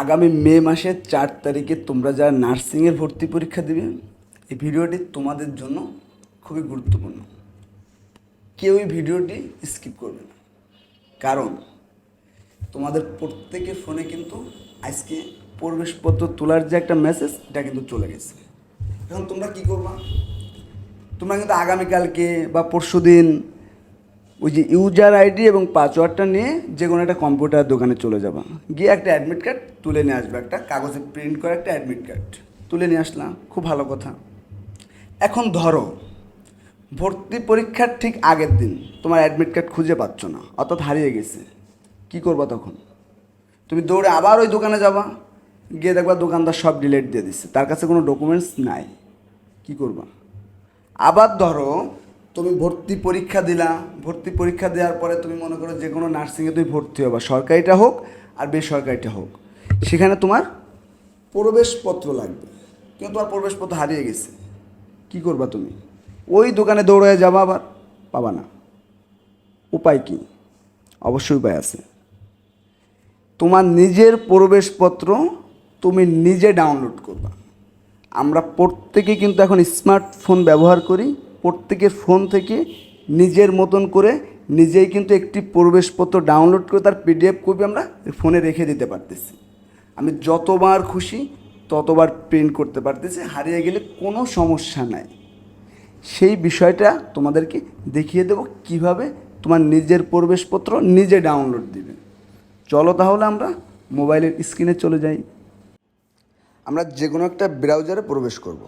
আগামী মে মাসের 4 তারিখে তোমরা যারা নার্সিংয়ের ভর্তি পরীক্ষা দেবে, এই ভিডিওটি তোমাদের জন্য খুবই গুরুত্বপূর্ণ। কেউ এই ভিডিওটি স্কিপ করবে না, কারণ তোমাদের প্রত্যেকের ফোনে কিন্তু আজকে প্রবেশপত্র তোলার যে একটা মেসেজ, এটা কিন্তু চলে গেছে। এখন তোমরা কী করবা? তোমরা কিন্তু আগামীকালকে বা পরশুদিন ওই যে ইউজার আইডি এবং পাসওয়ার্ডটা নিয়ে যে কোনো একটা কম্পিউটার দোকানে চলে যাবা, গিয়ে একটা অ্যাডমিট কার্ড তুলে নিয়ে আসবে, একটা কাগজে প্রিন্ট করা একটা অ্যাডমিট কার্ড তুলে নিয়ে আসলাম, খুব ভালো কথা। এখন ধরো ভর্তি পরীক্ষার ঠিক আগের দিন তোমার অ্যাডমিট কার্ড খুঁজে পাচ্ছ না, অর্থাৎ হারিয়ে গেছে। কি করবা তখন? তুমি দৌড়ে আবার ওই দোকানে যাবা, গিয়ে দেখবা দোকানদার সব ডিলিট দিয়ে দিচ্ছে, তার কাছে কোনো ডকুমেন্টস নাই। কি করবা? আবার ধরো তুমি ভর্তি পরীক্ষা দিলা, ভর্তি পরীক্ষা দেওয়ার পরে তুমি মনে করো যে কোনো নার্সিংয়ে তুমি ভর্তি হবা, সরকারিটা হোক আর বেসরকারিটা হোক, সেখানে তোমার প্রবেশপত্র লাগবে, কিন্তু তোমার প্রবেশপত্র হারিয়ে গেছে। কি করবা তুমি? ওই দোকানে দৌড়ে যাবা, আবার পাবা না। উপায় কি? অবশ্যই উপায় আছে। তোমার নিজের প্রবেশপত্র তুমি নিজে ডাউনলোড করবা। আমরা প্রত্যেকে কিন্তু এখন স্মার্টফোন ব্যবহার করি, প্রত্যেকের ফোন থেকে নিজের মতন করে নিজেই কিন্তু একটি প্রবেশপত্র ডাউনলোড করে তার পিডিএফ কপি আমরা ফোনে রেখে দিতে পারতেছি। আমি যতবার খুশি ততবার প্রিন্ট করতে পারতেছি, হারিয়ে গেলে কোনো সমস্যা নাই। সেই বিষয়টা তোমাদেরকে দেখিয়ে দেবো কিভাবে তোমার নিজের প্রবেশপত্র নিজে ডাউনলোড দিবে। চলো তাহলে আমরা মোবাইলের স্ক্রিনে চলে যাই। আমরা যে কোনো একটা ব্রাউজারে প্রবেশ করব,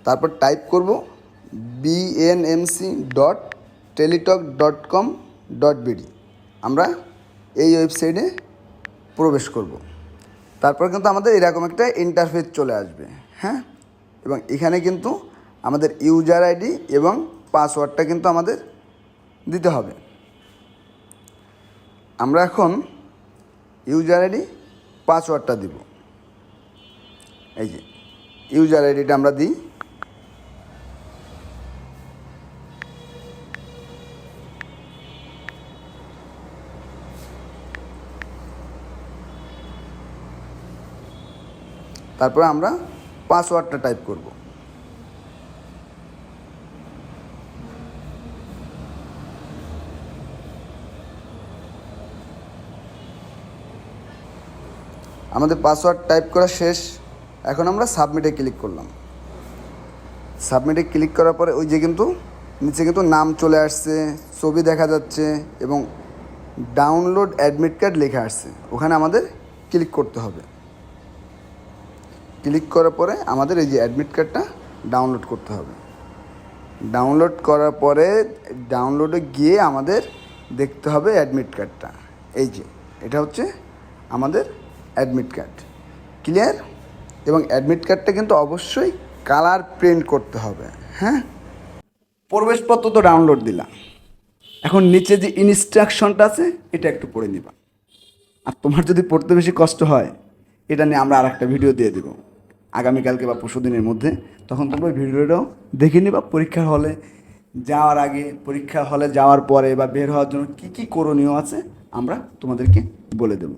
তারপর টাইপ করব bnmc.teletalk.com.bd। আমরা এই ওয়েবসাইটে প্রবেশ করব। তারপর কিন্তু আমাদের এরকম একটা ইন্টারফেস চলে আসবে, হ্যাঁ। এবং এখানে কিন্তু আমাদের ইউজার আইডি এবং পাসওয়ার্ডটা কিন্তু আমাদের দিতে হবে। আমরা এখন ইউজার আইডি পাসওয়ার্ডটা দিব। এই যে ইউজার আইডিটা আমরা দিই। তারপরে আমরা পাসওয়ার্ডটা টাইপ করব। আমাদের পাসওয়ার্ড টাইপ করা শেষ। এখন আমরা সাবমিটে ক্লিক করলাম। সাবমিটে ক্লিক করার পরে ওই যে কিন্তু নিচে কিন্তু নাম চলে আসছে, ছবি দেখা যাচ্ছে এবং ডাউনলোড অ্যাডমিট কার্ড লেখা আসছে, ওখানে আমাদের ক্লিক করতে হবে। ক্লিক করার পরে আমাদের এই যে অ্যাডমিট কার্ডটা ডাউনলোড করতে হবে। ডাউনলোড করার পরে ডাউনলোডে গিয়ে আমাদের দেখতে হবে অ্যাডমিট কার্ডটা। এই যে এটা হচ্ছে আমাদের অ্যাডমিট কার্ড। ক্লিয়ার? এবং অ্যাডমিট কার্ডটা কিন্তু অবশ্যই কালার প্রিন্ট করতে হবে, হ্যাঁ। প্রবেশপত্র তো ডাউনলোড দিলাম, এখন নিচে যে ইনস্ট্রাকশনটা আছে এটা একটু পড়ে নিবা। আর তোমার যদি পড়তে বেশি কষ্ট হয়, এটা নিয়ে আমরা আর একটা ভিডিও দিয়ে দেবো আগামীকালকে বা পরশু দিনের মধ্যে। তখন তোমরা ভিডিওটাও দেখে নিবা। পরীক্ষার হলে যাওয়ার আগে, পরীক্ষা হলে যাওয়ার পরে বা বের হওয়ার জন্য কী কী করণীয় আছে আমরা তোমাদেরকে বলে দেবো।